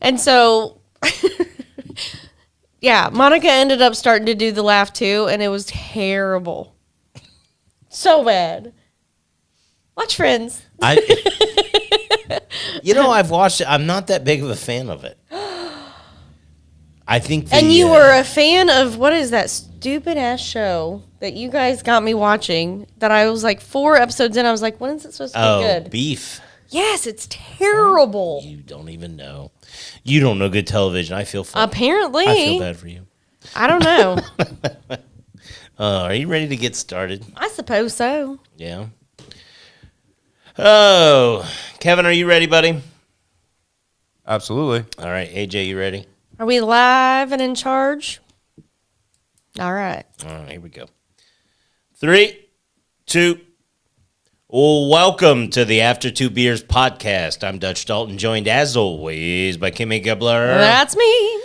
And so, yeah, Monica ended up starting to do the laugh too, and it was terrible. So bad. Watch Friends. I've watched it. I'm not that big of a fan of it. I think And you were a fan of, what is that stupid ass show that you guys got me watching that I was like 4 episodes in, I was like, when is it supposed to be good? Beef. Yes, it's terrible. You don't even know. You don't know good television. I feel Apparently. I feel bad for you. I don't know. Are you ready to get started? I suppose so. Yeah. Oh, Kevin, are you ready, buddy? Absolutely. All right, AJ, you ready? Are we live and in charge? All right. All right, here we go. 3, 2. Welcome to the After 2 Beers podcast. I'm Dutch Dalton, joined as always by Kimmy Gibbler. That's me.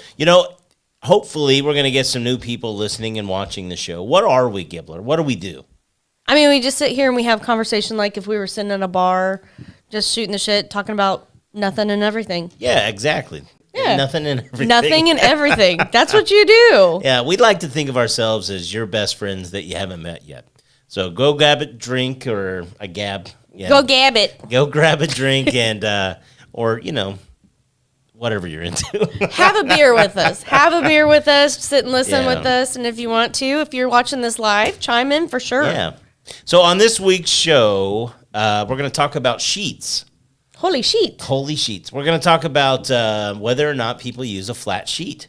Hopefully we're going to get some new people listening and watching the show. What are we, Gibbler? What do we do? I mean, we just sit here and we have conversation like if we were sitting in a bar, just shooting the shit, talking about nothing and everything. Yeah, exactly. Yeah. Nothing and everything. Nothing and everything. That's what you do. Yeah, we'd like to think of ourselves as your best friends that you haven't met yet. So go grab a drink or a gab. Yeah. Go gab it. Go grab a drink and, or, whatever you're into. Have a beer with us. Have a beer with us. Sit and listen Yeah. with us. And if you want to, if you're watching this live, chime in for sure. Yeah. So on this week's show, we're going to talk about sheets. Holy shit. Holy sheets. We're going to talk about whether or not people use a flat sheet.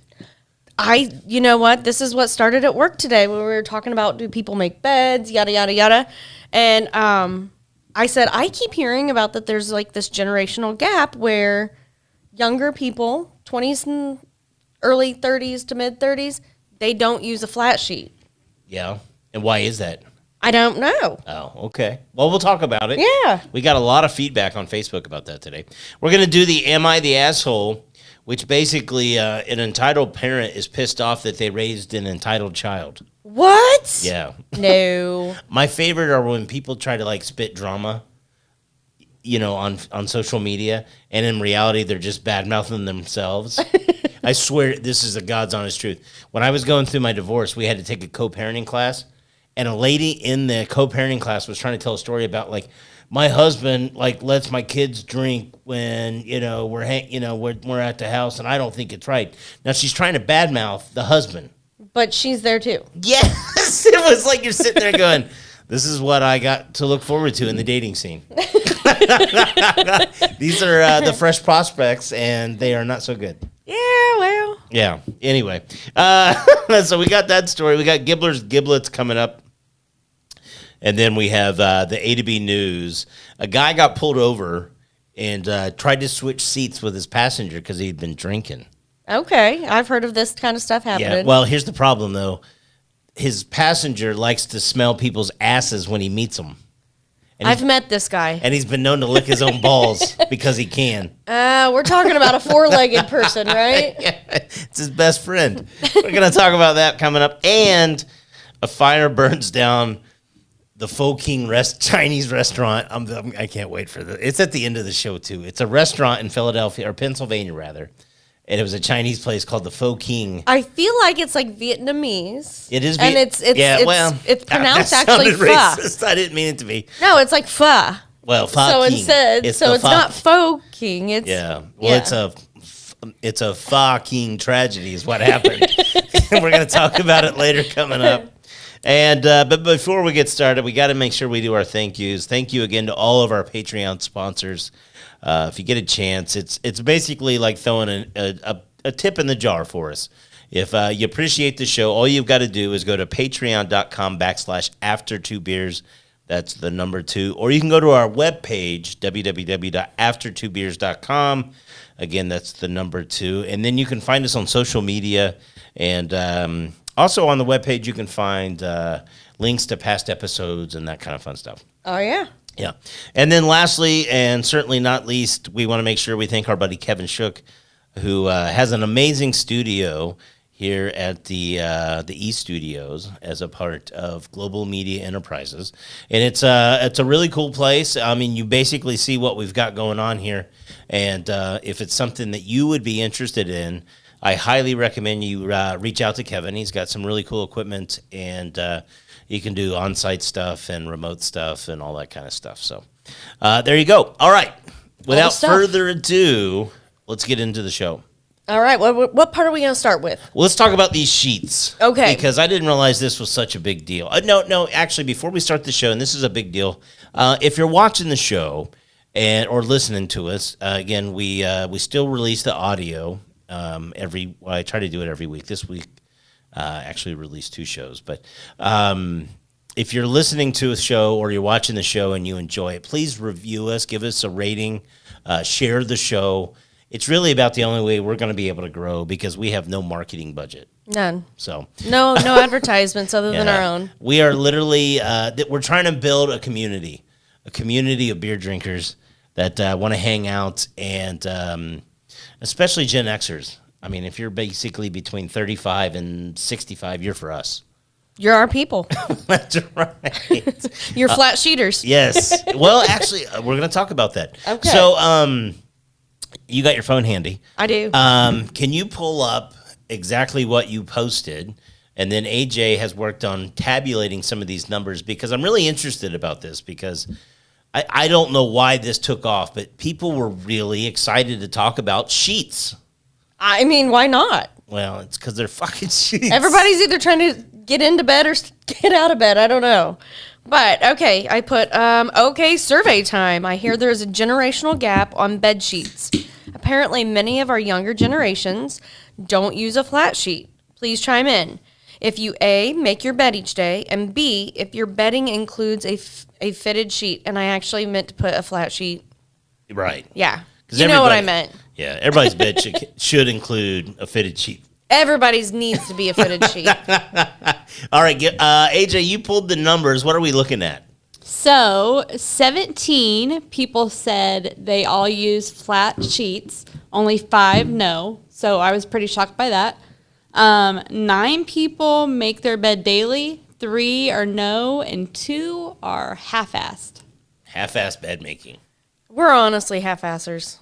You know what? This is what started at work today when we were talking about do people make beds, yada, yada, yada. And I said, I keep hearing about that there's like this generational gap where younger people, 20s and early 30s to mid 30s, they don't use a flat sheet. Yeah. And why is that? I don't know. Oh, okay. Well, we'll talk about it. Yeah. We got a lot of feedback on Facebook about that today. We're going to do the Am I the Asshole, which basically an entitled parent is pissed off that they raised an entitled child. What? Yeah. No. My favorite are when people try to spit drama, on social media, and in reality, they're just bad-mouthing themselves. I swear this is the God's honest truth. When I was going through my divorce, we had to take a co-parenting class, and a lady in the co-parenting class was trying to tell a story about my husband lets my kids drink when we're at the house, and I don't think it's right. Now she's trying to badmouth the husband, But she's there too. yes, it was like you're sitting there going, "This is what I got to look forward to in the dating scene." These are the fresh prospects, and they are not so good. Yeah, well. Yeah. Anyway, so we got that story. We got Gibbler's Giblets coming up. And then we have the A to B news. A guy got pulled over and tried to switch seats with his passenger because he'd been drinking. Okay. I've heard of this kind of stuff happening. Yeah. Well, here's the problem, though. His passenger likes to smell people's asses when he meets them. And I've met this guy. And he's been known to lick his own balls because he can. We're talking about a 4-legged person, right? Yeah, it's his best friend. We're going to talk about that coming up. And a fire burns down the Pho King Chinese restaurant. I can't wait for this. It's at the end of the show, too. It's a restaurant in Philadelphia, or Pennsylvania, rather. And it was a Chinese place called the Pho King. I feel like it's like Vietnamese. It is, and it's pronounced that actually sounded pho. racist. I didn't mean it to be. No, it's like pho. Well, Pho So King. instead, it's not Pho King. It's yeah. Well, it's a Pho King tragedy is what happened. We're going to talk about it later coming up. And but before we get started, we got to make sure we do our thank yous. Thank you again to all of our Patreon sponsors. If you get a chance, it's basically like throwing a tip in the jar for us. If you appreciate the show, all you've got to do is go to patreon.com/after2beers. That's the number 2. Or you can go to our webpage, www.after2beers.com. Again, that's the number 2. And then you can find us on social media. And also on the webpage, you can find links to past episodes and that kind of fun stuff. Oh, yeah. Yeah. And then lastly, and certainly not least, we want to make sure we thank our buddy Kevin Shook, who has an amazing studio. here at the E Studios as a part of Global Media Enterprises, and it's a really cool place. I mean, you basically see what we've got going on here, and if it's something that you would be interested in, I highly recommend you reach out to Kevin. He's got some really cool equipment, and he can do on-site stuff and remote stuff and all that kind of stuff. So there you go. All right, without stuff. further ado, let's get into the show. All right, what part are we going to start with? Well, let's talk about these sheets. Okay. Because I didn't realize this was such a big deal. No, actually, before we start the show, and this is a big deal, if you're watching the show or listening to us, again, we still release the audio I try to do it every week. This week, actually released 2 shows. But if you're listening to a show or you're watching the show and you enjoy it, please review us, give us a rating, share the show. It's really about the only way we're going to be able to grow because we have no marketing budget. None. So No advertisements other than our own. We are literally we're trying to build a community of beer drinkers that want to hang out, and especially Gen Xers. I mean, if you're basically between 35 and 65, you're for us. You're our people. That's right. You're flat sheeters. Yes. Well, actually, we're going to talk about that. Okay. So, you got your phone handy. I do. Can you pull up exactly what you posted? And then AJ has worked on tabulating some of these numbers because I'm really interested about this because I don't know why this took off, but people were really excited to talk about sheets. I mean, why not? Well, it's because they're fucking sheets. Everybody's either trying to get into bed or get out of bed. I don't know. But, okay, I put, survey time. I hear there's a generational gap on bed sheets. Apparently, many of our younger generations don't use a flat sheet. Please chime in. If you, A, make your bed each day, and B, if your bedding includes a fitted sheet. And I actually meant to put a flat sheet. Right. Yeah. 'Cause You know what I everybody- meant. Yeah, everybody's bed should include a fitted sheet. Everybody's needs to be a fitted sheet. All right, AJ, you pulled the numbers. What are we looking at? So 17 people said they all use flat sheets. Only 5 no. So I was pretty shocked by that. 9 people make their bed daily. 3 are no, and 2 are half-assed. Half-ass bed making. We're honestly half-assers.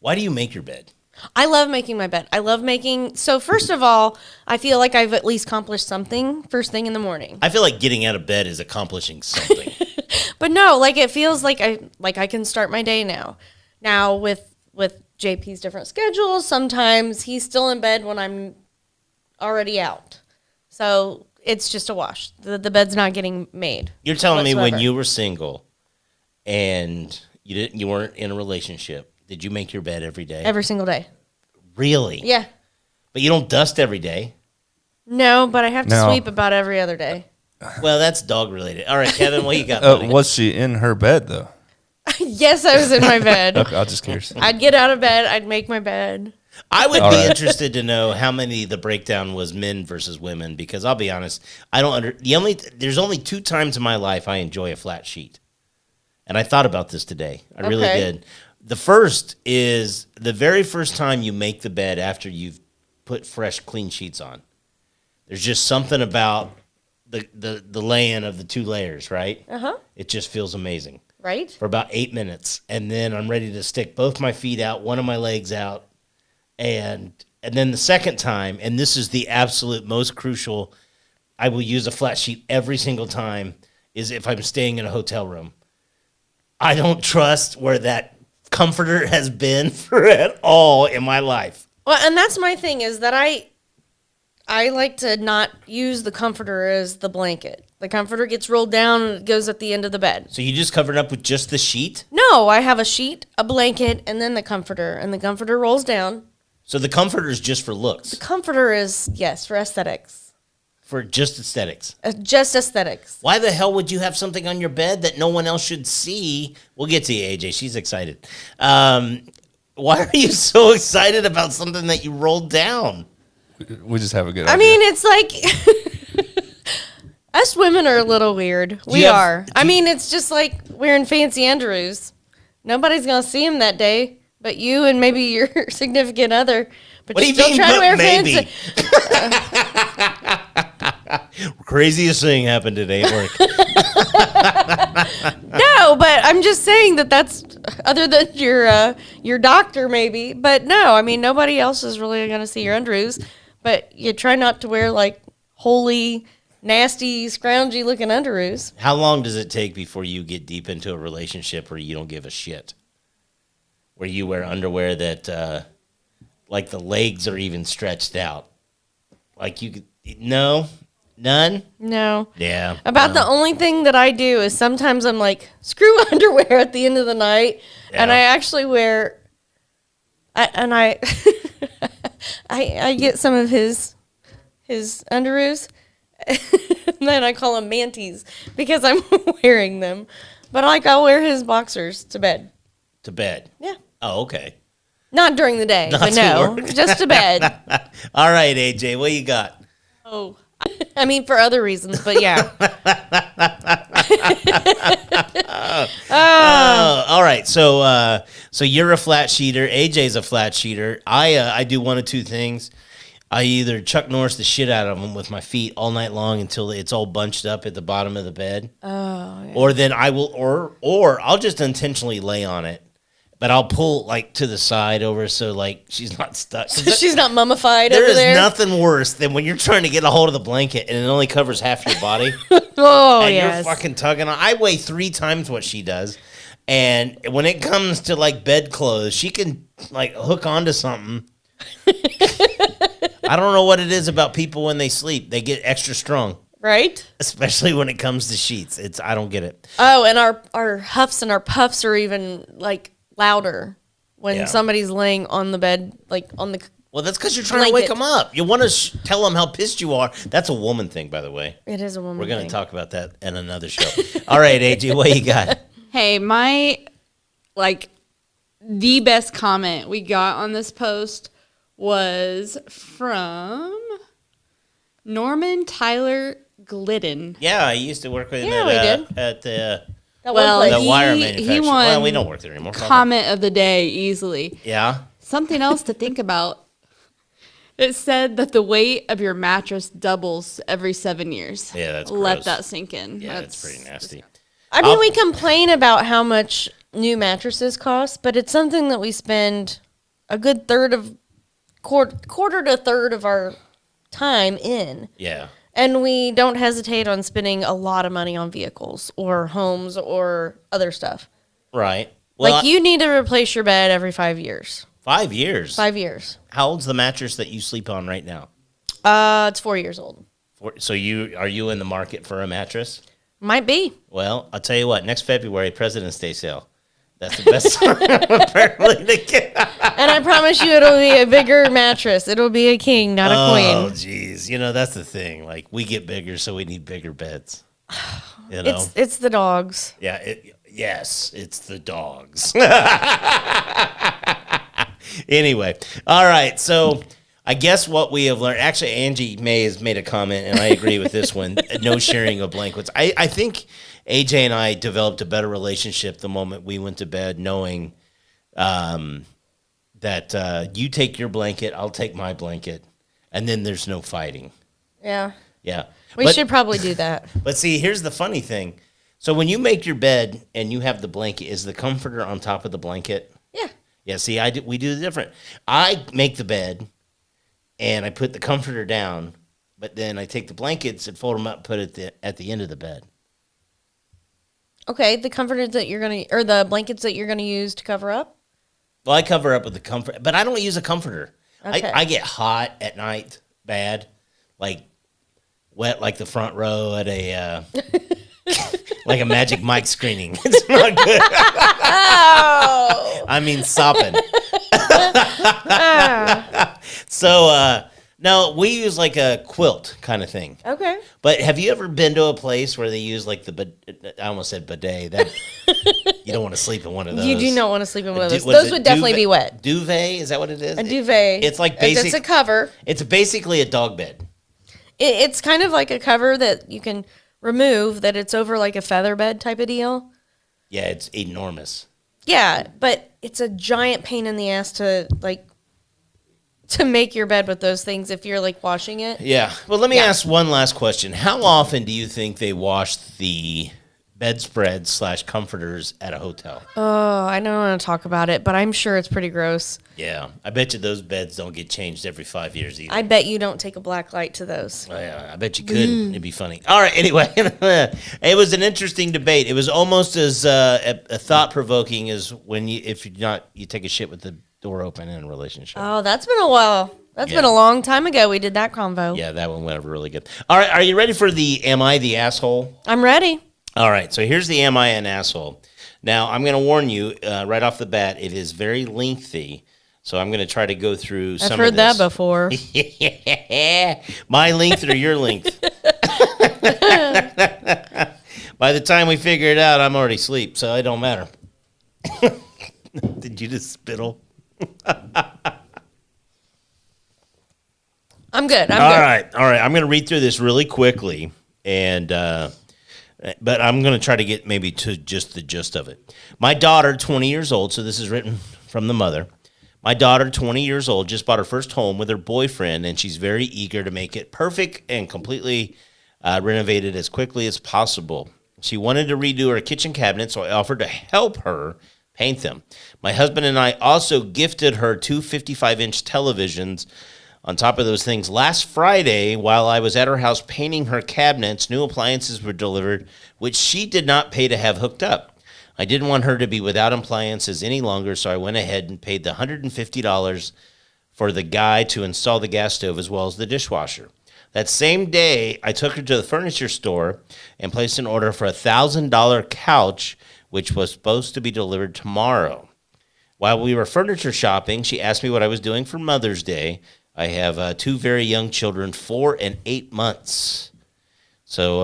Why do you make your bed? I love making my bed. I love making. So first of all, I feel like I've at least accomplished something first thing in the morning. I feel like getting out of bed is accomplishing something. But no, like it feels like I can start my day now. Now with JP's different schedules, sometimes he's still in bed when I'm already out. So it's just a wash. The bed's not getting made. You're telling me when whatsoever. you were single and you weren't in a relationship, did you make your bed every day? Every single day. Really? Yeah. But you don't dust every day. No, but I have to No. sweep about every other day. Well, that's dog related. All right, Kevin, what you got? buddy? Was she in her bed though? Yes, I was in my bed. Okay, I was just curious. I'd get out of bed. I'd make my bed. I would All be right. interested to know how many the breakdown was men versus women because I'll be honest, I don't there's only 2 times in my life I enjoy a flat sheet. And I thought about this today. I really Okay. did. The first is the very first time you make the bed after you've put fresh clean sheets on. There's just something about the laying of the 2 layers, right? Uh-huh. It just feels amazing. Right? For about 8 minutes, and then I'm ready to stick both my feet out, one of my legs out, and then the second time, and this is the absolute most crucial, I will use a flat sheet every single time, is if I'm staying in a hotel room. I don't trust where that comforter has been for at all in my life. Well, and that's my thing is that I like to not use the comforter as the blanket. The comforter gets rolled down and it goes at the end of the bed. So you just covered up with just the sheet? No, I have a sheet, a blanket, and then the comforter. And the comforter rolls down. So the comforter is just for looks, Comforter is, yes, for aesthetics. for just aesthetics. Just aesthetics. Why the hell would you have something on your bed that no one else should see? We'll get to you, AJ. She's excited. Why are you so excited about something that you rolled down? We just have a good I idea. mean, it's like us women are a little weird. We have- are. do I you- mean, it's just like wearing fancy Andrews. Nobody's gonna see him that day. but you and maybe your significant other. But What do you you still mean, try to but wear maybe? fancy. Craziest thing happened today at work. No, but I'm just saying that's other than your doctor maybe. But no, I mean nobody else is really going to see your underoos. But you try not to wear like holy, nasty, scroungy looking underoos. How long does it take before you get deep into a relationship where you don't give a shit? Where you wear underwear that, like the legs are even stretched out? Like you could, no? None? No. Yeah. About the only thing that I do is sometimes I'm like, screw underwear at the end of the night. And Yeah. I actually wear, I I get some of his underoos. And then I call them manties because I'm wearing them. But like I'll wear his boxers to bed. To bed. Yeah. Oh, okay. Not during the day, Not but to no, work. just to bed. All right, AJ, what you got? Oh, I mean, for other reasons, but yeah. Oh, all right. So you're a flat sheeter. AJ's a flat sheeter. I do one of two things. I either Chuck Norris the shit out of them with my feet all night long until it's all bunched up at the bottom of the bed. Oh, yeah. Or then I will, or I'll just intentionally lay on it, but I'll pull like to the side over so like she's not stuck. 'Cause She's not mummified there over is there. nothing worse than when you're trying to get a hold of the blanket and it only covers half your body. Oh, And yes. you're fucking tugging on. I weigh 3 times what she does. And when it comes to like bedclothes, she can like hook onto something. I don't know what it is about people when they sleep. They get extra strong, Right? especially when it comes to sheets. I don't get it. Oh, and our huffs and our puffs are even like louder when Yeah. somebody's laying on the bed, like on the. Well, that's because you're trying to wake Blanket. them up. You want to tell them how pissed you are. That's a woman thing, by the way. It is a woman. We're going thing. to talk about that in another show. All right, AJ, what you got? hey, my like the best comment we got on this post was from Norman Tyler Glidden. Yeah, I used to work with him Yeah, we did. at the That Well, one the place. wire He manufacturer. won Well, we don't work there anymore. Comment of the day easily. Yeah. Something else to think about. It said that the weight of your mattress doubles every 7 years. Yeah, that's Let gross. that sink in. Yeah, that's pretty nasty. I mean, I'll- we complain about how much new mattresses cost, but it's something that we spend a good quarter to third of our time in. Yeah. And we don't hesitate on spending a lot of money on vehicles or homes or other stuff. Right. Well, Like you need to replace your bed every 5 years. 5 years. 5 years. How old's the mattress that you sleep on right now? It's 4 years old. So are you in the market for a mattress? Might be. Well, I'll tell you what. Next February, President's Day sale. That's the best time apparently to get. And I promise you it'll be a bigger mattress. It'll be a king, not a Oh, queen. geez. You know, that's the thing. Like, we get bigger, so we need bigger beds. You know? It's the dogs. Yeah. Yes, it's the dogs. Anyway, all right. So I guess what we have learned. Actually, Angie May has made a comment, and I agree with this one. No sharing of blankets. I think AJ and I developed a better relationship the moment we went to bed, knowing that you take your blanket, I'll take my blanket, and then there's no fighting. Yeah. Yeah. We should probably do that. But see, here's the funny thing. So when you make your bed and you have the blanket, is the comforter on top of the blanket? Yeah. Yeah, see, we do different. I make the bed, and I put the comforter down, but then I take the blankets and fold them up, put it at the end of the bed. Okay, the comforters that you're gonna, or the blankets that you're gonna use to cover up. Well, I cover up with the comfort, but I don't use a comforter. Okay. I get hot at night, bad, like wet, like the front row at a like a Magic Mike screening. It's not good. Oh. I mean, sopping. So, no, we use like a quilt kind of thing. Okay. But have you ever been to a place where they use like I almost said bidet. That you don't want to sleep in one of those. You do not want to sleep in one of those. What is Those it? would definitely be wet. Duvet, is that what it is? A duvet. It's like It's basic. a cover. It's basically a dog bed. It's kind of like a cover that you can remove. That it's over like a feather bed type of deal. Yeah, it's enormous. Yeah, but it's a giant pain in the ass to make your bed with those things if you're like washing it. Yeah. Well, let me Yeah. ask one last question. How often do you think they wash the bedspreads / comforters at a hotel? Oh, I don't want to talk about it, but I'm sure it's pretty gross. Yeah. I bet you those beds don't get changed every 5 years either. I bet you don't take a black light to those. Oh, yeah, I bet you could. It'd be funny. All right. Anyway, it was an interesting debate. It was almost as a thought provoking as when you take a shit with the door open in a relationship. Oh, that's been a while. That's been Yeah. a long time ago we did that convo. Yeah, that one went really good. All right. Are you ready for the Am I the Asshole? I'm ready. All right, so here's the Am I an Asshole? Now, I'm going to warn you right off the bat, it is very lengthy, so I'm going to try to go through some I've heard of that this. before. My length or your length? By the time we figure it out, I'm already asleep, so it don't matter. Did you just spittle? I'm good. I'm All good. right. I'm going to read through this really quickly, and but I'm going to try to get maybe to just the gist of it. My daughter, 20 years old, so this is written from the mother. My daughter, 20 years old, just bought her first home with her boyfriend, and she's very eager to make it perfect and completely renovated as quickly as possible. She wanted to redo her kitchen cabinet, so I offered to help her paint them. My husband and I also gifted her two 55-inch televisions. On top of those things, last Friday, while I was at her house painting her cabinets, new appliances were delivered, which she did not pay to have hooked up. I didn't want her to be without appliances any longer, so I went ahead and paid the $150 for the guy to install the gas stove as well as the dishwasher. That same day, I took her to the furniture store and placed an order for a $1,000 couch, which was supposed to be delivered tomorrow. While we were furniture shopping, she asked me what I was doing for Mother's Day. I have two very young children, 4 and 8 months. So,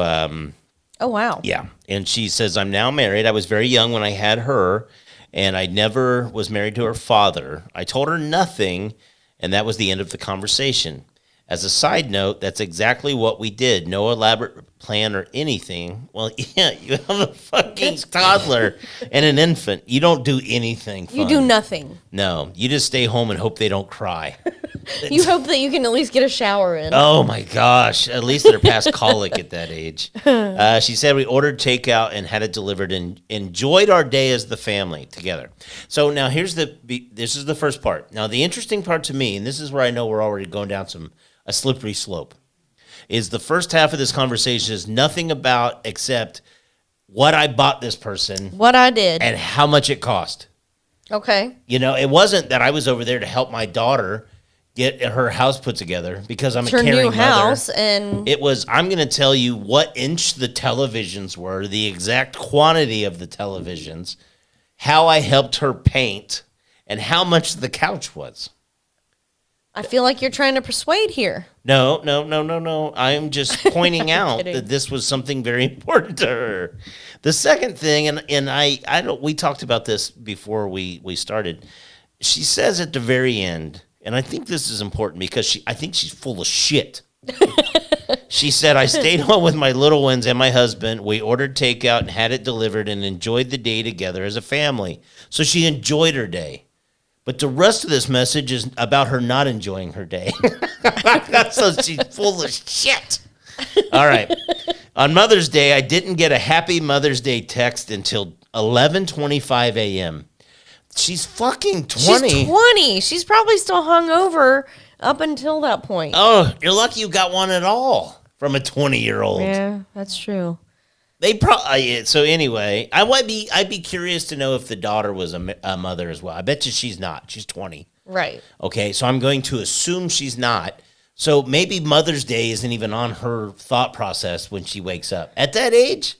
Oh, wow. yeah. And she says, I'm now married. I was very young when I had her, and I never was married to her father. I told her nothing, and that was the end of the conversation. As a side note, that's exactly what we did. No elaborate plan or anything. Well, yeah, you have a fucking toddler and an infant. You don't do anything fun. You do nothing. No, you just stay home and hope they don't cry. You hope that you can at least get a shower in. Oh my gosh! At least they're past colic at that age. She said we ordered takeout and had it delivered and enjoyed our day as the family together. So now this is the first part. Now the interesting part to me, and this is where I know we're already going down a slippery slope, is the first half of this conversation is nothing about except what I bought this person What I did. and how much it cost. Okay. You know, it wasn't that I was over there to help my daughter get her house put together because I'm It's a her caring new mother. house, and It was, I'm going to tell you what inch the televisions were, the exact quantity of the televisions, how I helped her paint, and how much the couch was. I feel like you're trying to persuade here. No. I'm just pointing out kidding. that this was something very important to her. The second thing, and I don't, we talked about this before we started. She says at the very end, and I think this is important because I think she's full of shit. She said, I stayed home with my little ones and my husband. We ordered takeout and had it delivered and enjoyed the day together as a family. So she enjoyed her day. But the rest of this message is about her not enjoying her day. So she's full of shit. All right. On Mother's Day, I didn't get a happy Mother's Day text until 11:25 a.m. She's fucking 20. She's 20. She's probably still hungover up until that point. Oh, you're lucky you got one at all from a 20-year-old. Yeah, that's true. They probably. So anyway, I'd be curious to know if the daughter was a mother as well. I bet you she's not. She's 20. Right. Okay, so I'm going to assume she's not. So maybe Mother's Day isn't even on her thought process when she wakes up. At that age,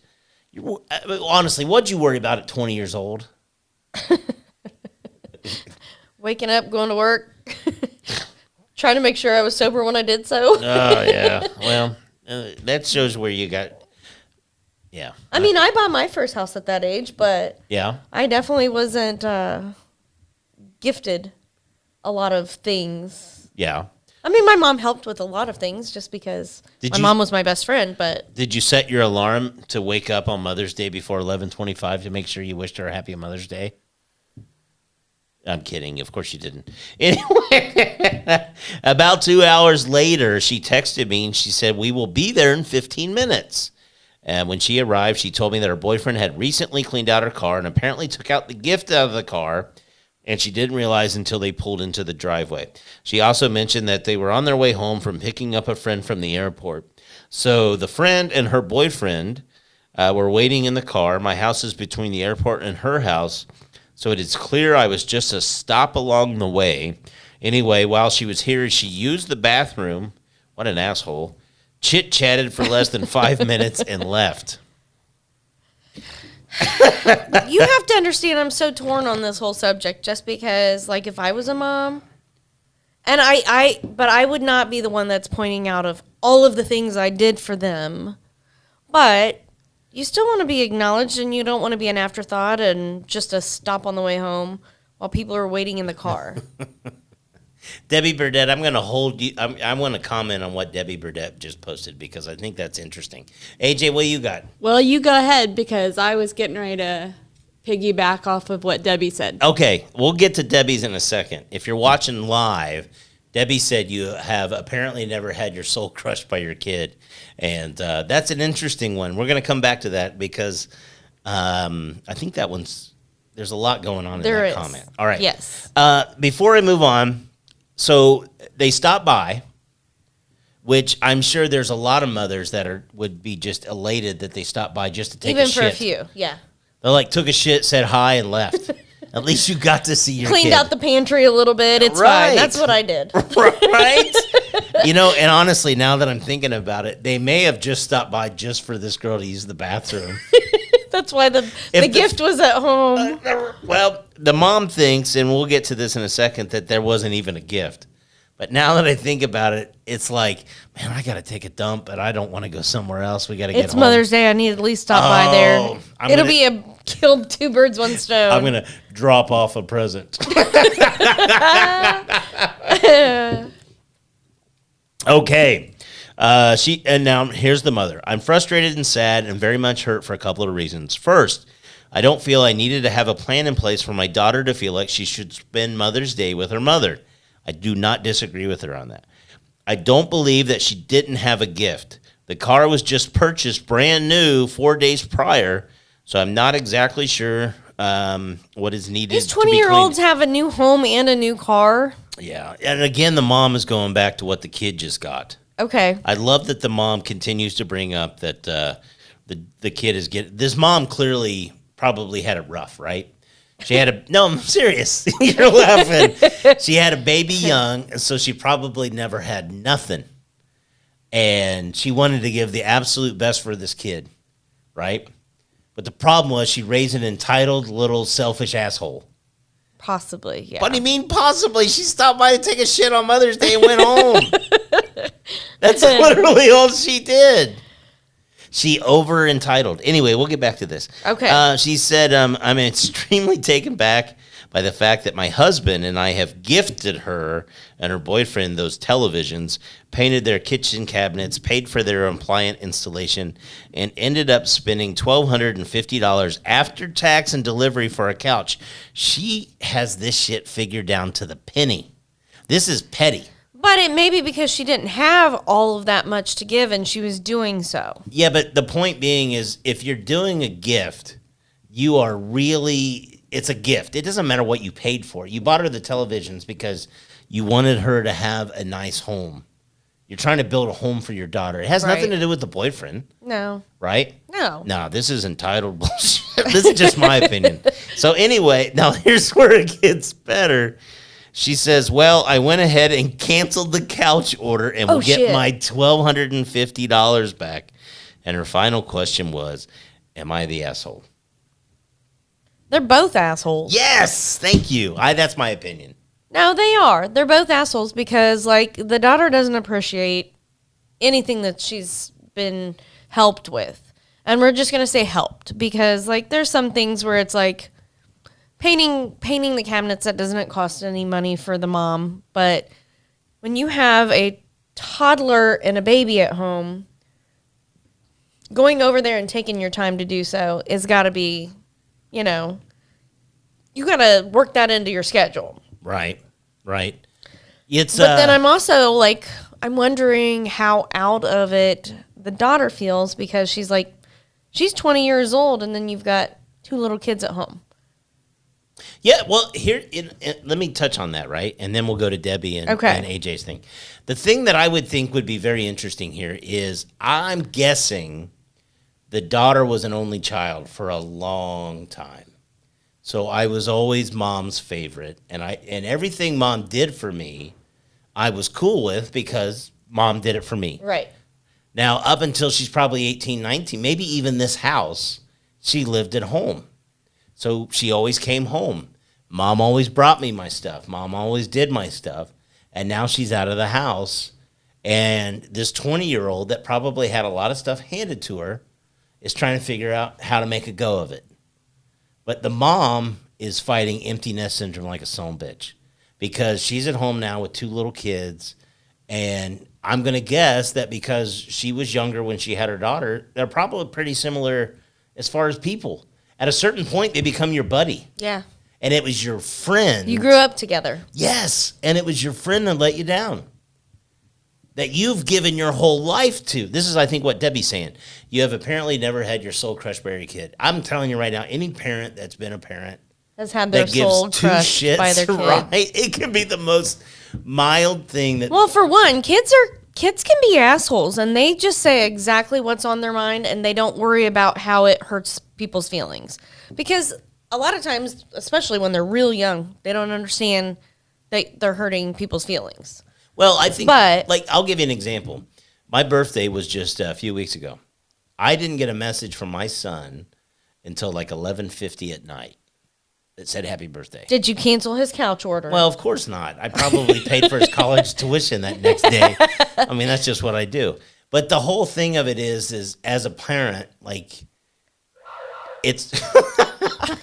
honestly, what'd you worry about at 20 years old? Waking up, going to work, trying to make sure I was sober when I did so. Oh, yeah. Well, that shows where you got, yeah. I mean, I bought my first house at that age, but Yeah? I definitely wasn't gifted a lot of things. Yeah. I mean, my mom helped with a lot of things just because my mom was my best friend, but Did you set your alarm to wake up on Mother's Day before 11:25 to make sure you wished her a happy Mother's Day? I'm kidding. Of course you didn't. Anyway, about 2 hours later, she texted me and she said, "We will be there in 15 minutes." And when she arrived, she told me that her boyfriend had recently cleaned out her car and apparently took out the gift out of the car, and she didn't realize until they pulled into the driveway. She also mentioned that they were on their way home from picking up a friend from the airport. So the friend and her boyfriend were waiting in the car. My house is between the airport and her house, so it is clear I was just a stop along the way. Anyway, while she was here, she used the bathroom. What an asshole. Chit-chatted for less than 5 minutes and left. You have to understand I'm so torn on this whole subject just because, like, if I was a mom, and but I would not be the one that's pointing out of all of the things I did for them. But you still want to be acknowledged and you don't want to be an afterthought and just a stop on the way home while people are waiting in the car. Debbie Burdett, I'm going to hold you. I want to comment on what Debbie Burdett just posted because I think that's interesting. AJ, what you got? Well, you go ahead because I was getting ready to piggyback off of what Debbie said. Okay, we'll get to Debbie's in a second. If you're watching live, Debbie said you have apparently never had your soul crushed by your kid. And that's an interesting one. We're going to come back to that because I think that there's a lot going on in There that is. comment. All right. Yes. Before I move on, so they stopped by, which I'm sure there's a lot of mothers that would be just elated that they stopped by just to take Even a for shit. a few, yeah. They like took a shit, said hi, and left. At least you got to see your Cleaned kid. out the pantry a little bit. It's Right. fine. That's what I did. Right? And honestly, now that I'm thinking about it, they may have just stopped by just for this girl to use the bathroom. That's why the gift was at home. Well, the mom thinks, and we'll get to this in a second, that there wasn't even a gift. But now that I think about it, it's like, man, I got to take a dump, and I don't want to go somewhere else. We got to get It's home. Mother's Day. I need to at least stop by there. It'll gonna- be a killed two birds, one stone. I'm going to drop off a present. Okay. And now here's the mother. I'm frustrated and sad and very much hurt for a couple of reasons. First, I don't feel I needed to have a plan in place for my daughter to feel like she should spend Mother's Day with her mother. I do not disagree with her on that. I don't believe that she didn't have a gift. The car was just purchased brand new 4 days prior, so I'm not exactly sure what is needed. These to be 20-year-olds cleaned. have a new home and a new car. Yeah, and again, the mom is going back to what the kid just got. Okay. I love that the mom continues to bring up that the kid is getting. This mom clearly probably had it rough, right? She had no, I'm serious. You're laughing. She had a baby young, and so she probably never had nothing. And she wanted to give the absolute best for this kid, right? But the problem was she raised an entitled little selfish asshole. Possibly, yeah. What do you mean possibly? She stopped by to take a shit on Mother's Day and went home. That's literally all she did. She over entitled. Anyway, we'll get back to this. Okay. She said, I'm extremely taken back by the fact that my husband and I have gifted her and her boyfriend those televisions, painted their kitchen cabinets, paid for their appliance installation, and ended up spending $1,250 after tax and delivery for a couch. She has this shit figured down to the penny. This is petty. But it may be because she didn't have all of that much to give and she was doing so. Yeah, but the point being is if you're doing a gift, you are really, it's a gift. It doesn't matter what you paid for. You bought her the televisions because you wanted her to have a nice home. You're trying to build a home for your daughter. It has nothing to do with the boyfriend, No. right? No. No, this is entitled bullshit. This is just my opinion. So anyway, now here's where it gets better. She says, well, I went ahead and canceled the couch order and will get shit. my $1,250 back. And her final question was, am I the asshole? They're both assholes. Yes, thank you. That's my opinion. No, they are. They're both assholes because, like, the daughter doesn't appreciate anything that she's been helped with. And we're just going to say helped because, like, there's some things where it's like painting the cabinets, that doesn't cost any money for the mom. But when you have a toddler and a baby at home, going over there and taking your time to do so has got to be, you got to work that into your schedule. Right. It's But then I'm also like, I'm wondering how out of it the daughter feels because she's 20 years old and then you've got 2 little kids at home. Yeah, well, let me touch on that, right? And then we'll go to Debbie and AJ's thing. The thing that I would think would be very interesting here is I'm guessing the daughter was an only child for a long time. So I was always mom's favorite. And everything mom did for me, I was cool with because mom did it for me. Right. Now, up until she's probably 18, 19, maybe even this house, she lived at home. So she always came home. Mom always brought me my stuff. Mom always did my stuff. And now she's out of the house. And this 20-year-old that probably had a lot of stuff handed to her is trying to figure out how to make a go of it. But the mom is fighting empty nest syndrome like a son bitch because she's at home now with 2 little kids. And I'm going to guess that because she was younger when she had her daughter, they're probably pretty similar as far as people. At a certain point, they become your buddy. Yeah. And it was your friend. You grew up together. Yes. And it was your friend that let you down. That you've given your whole life to. This is, I think, what Debbie's saying. You have apparently never had your soul crushed by your kid. I'm telling you right now, any parent that's been a parent Has had their that gives soul 2 crushed shits, by their kid. right? It can be the most mild thing that. Well, for one, kids can be assholes and they just say exactly what's on their mind and they don't worry about how it hurts people's feelings. Because a lot of times, especially when they're real young, they don't understand that they're hurting people's feelings. Well, I think, But- I'll give you an example. My birthday was just a few weeks ago. I didn't get a message from my son until like 11:50 at night that said happy birthday. Did you cancel his couch order? Well, of course not. I probably paid for his college tuition that next day. I mean, that's just what I do. But the whole thing of it is as a parent, like, it's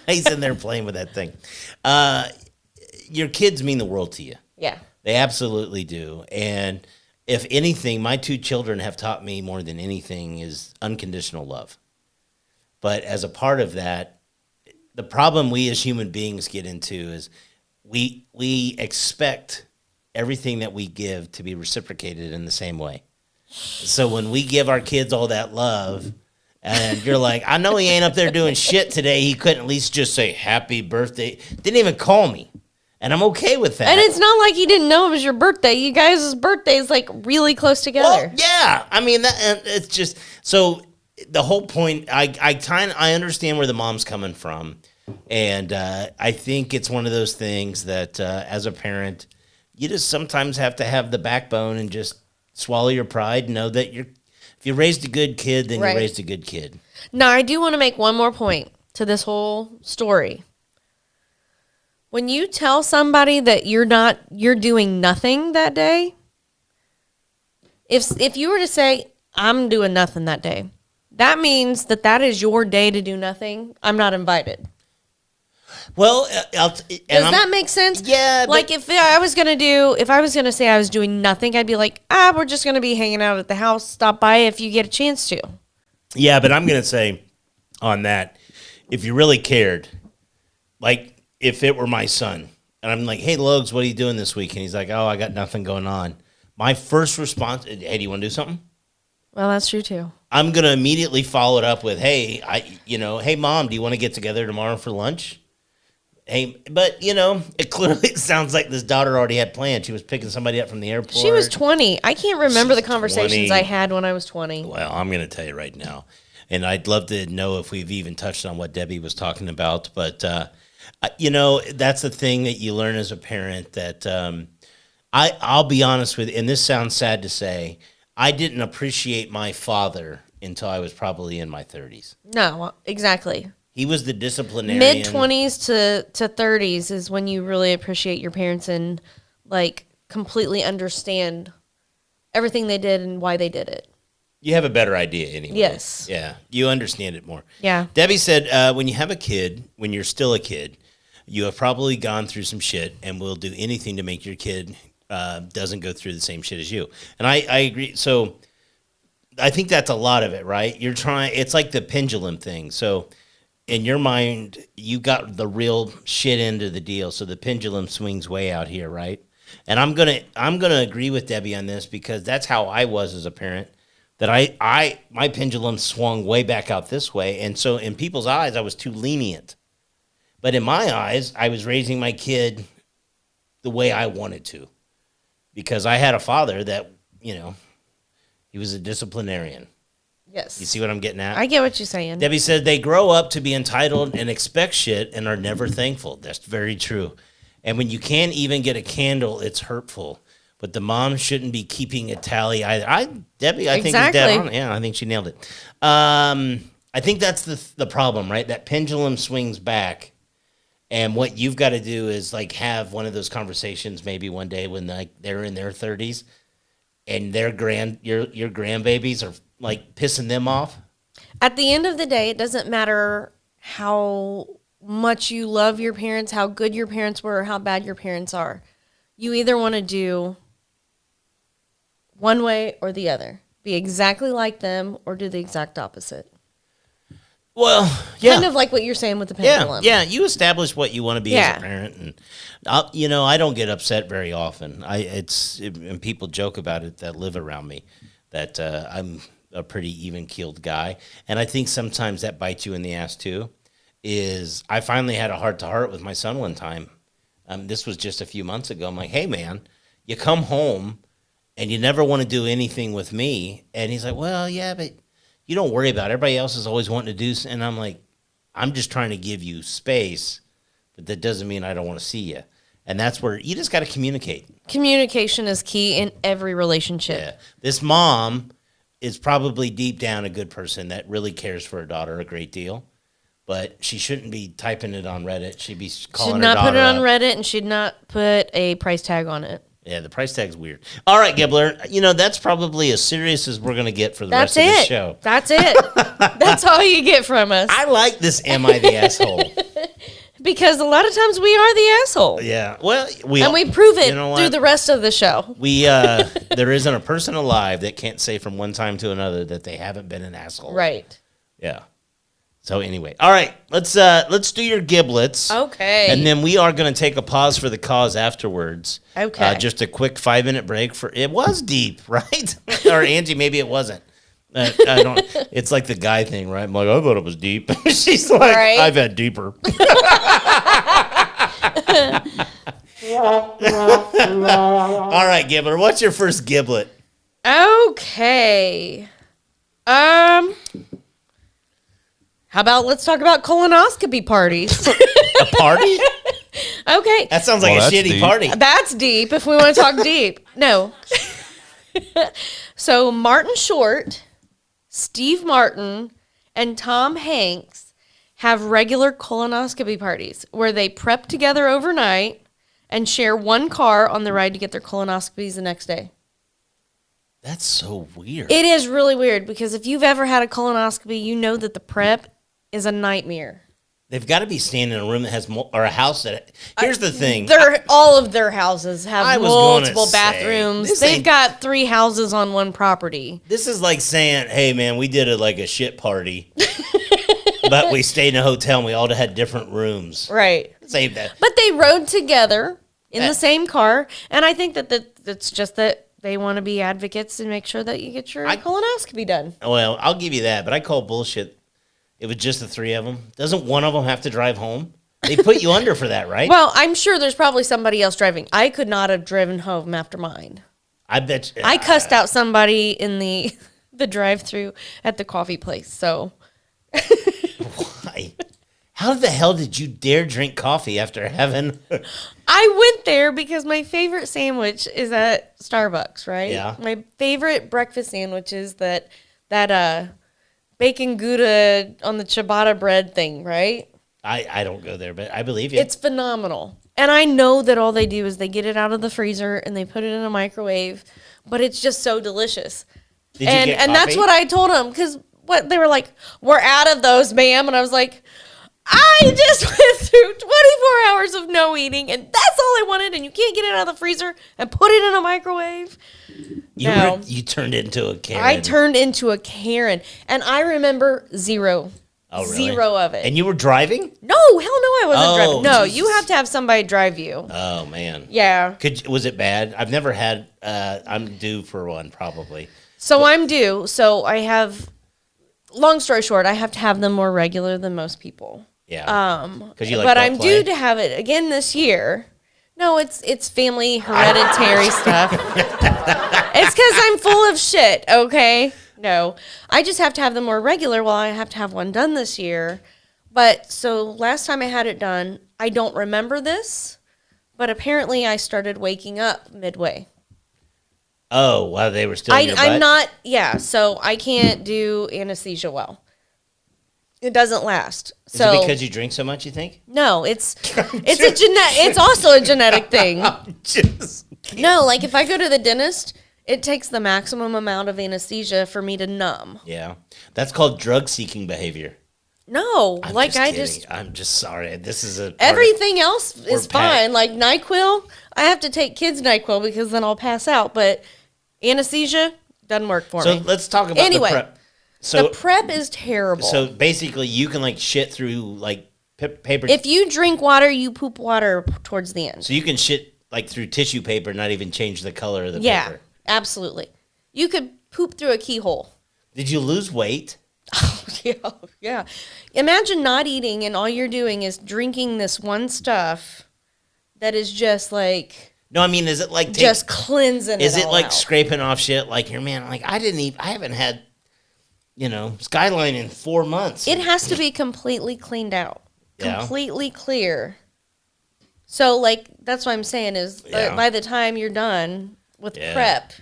he's in there playing with that thing. Your kids mean the world to you. yeah. They absolutely do. And if anything, my 2 children have taught me more than anything is unconditional love. But as a part of that, the problem we as human beings get into is we expect everything that we give to be reciprocated in the same way. So when we give our kids all that love, and you're like, I know he ain't up there doing shit today. He couldn't at least just say happy birthday. Didn't even call me. And I'm okay with that. And it's not like you didn't know it was your birthday. You guys' birthdays like really close together. Well, yeah. I mean, it's just so the whole point. I understand where the mom's coming from, and I think it's one of those things that as a parent, you just sometimes have to have the backbone and just swallow your pride. And know that if you raised a good kid, then Right. you raised a good kid. Now, I do want to make one more point to this whole story. When you tell somebody that you're doing nothing that day, if you were to say, I'm doing nothing that day, that means that is your day to do nothing. I'm not invited. Well, Does that make sense? Yeah, Like but- if I was gonna say I was doing nothing, I'd be like, we're just gonna be hanging out at the house. Stop by if you get a chance to. Yeah, but I'm going to say on that, if you really cared, like if it were my son, and I'm like, hey, Logs, what are you doing this week? And he's like, oh, I got nothing going on. My first response, hey, do you want to do something? Well, that's true too. I'm going to immediately follow it up with, hey, hey, Mom, do you want to get together tomorrow for lunch? Hey, but, it clearly sounds like this daughter already had plans. She was picking somebody up from the airport. She was 20. I can't remember She's the conversations 20. I had when I was 20. Well, I'm going to tell you right now, and I'd love to know if we've even touched on what Debbie was talking about. But, that's the thing that you learn as a parent that I'll be honest with you, and this sounds sad to say, I didn't appreciate my father until I was probably in my 30s. No, exactly. He was the disciplinarian. Mid 20s to 30s is when you really appreciate your parents and like completely understand everything they did and why they did it. You have a better idea anyway. Yes. Yeah, you understand it more. Yeah. Debbie said, when you have a kid, when you're still a kid, you have probably gone through some shit and will do anything to make your kid doesn't go through the same shit as you. And I agree. So I think that's a lot of it, right? It's like the pendulum thing. So in your mind, you got the real shit end of the deal. So the pendulum swings way out here, right? And I'm gonna agree with Debbie on this because that's how I was as a parent. That my pendulum swung way back out this way, and so in people's eyes, I was too lenient. But in my eyes, I was raising my kid the way I wanted to, because I had a father that, he was a disciplinarian. Yes. You see what I'm getting at? I get what you're saying. Debbie said they grow up to be entitled and expect shit and are never thankful. That's very true. And when you can't even get a candle, it's hurtful. But the mom shouldn't be keeping a tally either. Debbie, I think is dead Exactly. on. Yeah, I think she nailed it. I think that's the problem, right? That pendulum swings back. And what you've got to do is like have one of those conversations maybe one day when they're in their 30s and your grandbabies are like pissing them off. At the end of the day, it doesn't matter how much you love your parents, how good your parents were, or how bad your parents are. You either want to do one way or the other. Be exactly like them or do the exact opposite. Well, yeah. Kind of like what you're saying with the pendulum. Yeah, you establish what you want to be as Yeah. a parent, and I don't get upset very often. And people joke about it that live around me, that I'm a pretty even keeled guy, and I think sometimes that bites you in the ass too. I finally had a heart to heart with my son one time. This was just a few months ago. I'm like, hey man, you come home and you never want to do anything with me, and he's like, well, yeah, but you don't worry about it. Everybody else is always wanting to do, and I'm like, I'm just trying to give you space, but that doesn't mean I don't want to see you. And that's where you just got to communicate. Communication is key in every relationship. Yeah. This mom is probably deep down a good person that really cares for her daughter a great deal, but she shouldn't be typing it on Reddit. She'd be calling Should her not daughter put it on up. Reddit and should not put a price tag on it. Yeah, the price tag's weird. All right, Gibbler, that's probably as serious as we're going to get for the That's rest of the it. show. That's it. That's all you get from us. I like this Am I the Asshole? Because a lot of times we are the asshole. Yeah, well, And we prove it you know through what? the rest of the show. There isn't a person alive that can't say from one time to another that they haven't been an asshole. Right. Yeah. So anyway, all right, let's do your giblets. Okay. And then we are going to take a pause for the cause afterwards. Okay. Just a quick 5-minute break it was deep, right? Or Angie, maybe it wasn't. I don't. It's like the guy thing, right? I'm like, I thought it was deep. She's like, Right. I've had deeper. All right, Gibbler, what's your first giblet? Okay. How about let's talk about colonoscopy parties? A party? Okay. That sounds like Well, a that's shitty deep. party. That's deep if we want to talk deep. No. So Martin Short, Steve Martin, and Tom Hanks have regular colonoscopy parties where they prep together overnight and share one car on the ride to get their colonoscopies the next day. That's so weird. It is really weird because if you've ever had a colonoscopy, you know that the prep is a nightmare. They've got to be staying in a room that has or a house that. Here's the thing. All of their houses have I was gonna multiple say, bathrooms. this They've ain't- got 3 houses on one property. This is like saying, "Hey, man, we did a shit party, but we stayed in a hotel and we all had different rooms." Right. Save that. But they rode together in That- the same car, and I think that's just that they want to be advocates and make sure that you get your colonoscopy done. Well, I'll give you that, but I call bullshit. It was just the 3 of them. Doesn't one of them have to drive home? They put you under for that, right? Well, I'm sure there's probably somebody else driving. I could not have driven home after mine. I bet. I cussed out somebody in the drive-through at the coffee place. So How the hell did you dare drink coffee after having? I went there because my favorite sandwich is at Starbucks, right? Yeah. My favorite breakfast sandwich is that bacon Gouda on the ciabatta bread thing, right? I don't go there, but I believe you. It's phenomenal. And I know that all they do is they get it out of the freezer and they put it in a microwave, but it's just so delicious. Did you and get and that's coffee? what I told them because they were like, "We're out of those, ma'am," and I was like, "I just went through 24 hours of no eating, and that's all I wanted, and you can't get it out of the freezer and put it in a microwave." You turned into a Karen. I turned into a Karen, and I remember 0. Oh, really? Zero of it. And you were driving? No, hell no, I wasn't Oh, driving. No, Jesus. you have to have somebody drive you. Oh man. Yeah. Was it bad? I've never had. I'm due for one probably. So I'm due. So I have. Long story short, I have to have them more regular than most people. Yeah. Because you like But butt I'm play? due to have it again this year. No, it's family hereditary stuff. It's because I'm full of shit. Okay. No, I just have to have them more regular. Well, I have to have one done this year. But so last time I had it done, I don't remember this, but apparently I started waking up midway. Oh, wow, they were still in your butt? I'm not, yeah, so I can't do anesthesia well. It doesn't last. Is So it because you drink so much, you think? no, it's also a genetic thing. Just No, like if I go to the dentist, it takes the maximum amount of anesthesia for me to numb. yeah. That's called drug-seeking behavior. No, I'm like I kidding. just I'm just sorry. This is a... everything else is packed. fine. Like NyQuil, I have to take kids NyQuil because then I'll pass out. But anesthesia doesn't work for So me. let's talk about Anyway, the prep. So, the prep is terrible. so basically, you can like shit through like paper. If you drink water, you poop water towards the end. So you can shit like through tissue paper, not even change the color of the Yeah, paper. absolutely. You could poop through a keyhole. Did you lose weight? Yeah, yeah. Imagine not eating and all you're doing is drinking this one stuff that is just like No, I mean, is it like just cleansing Is it all like out. scraping off shit? Like your man, like I haven't had, Skyline in 4 months. It has to be completely cleaned out. Yeah. Completely clear. So like that's what I'm saying is Yeah. by the time you're done with Yeah. prep,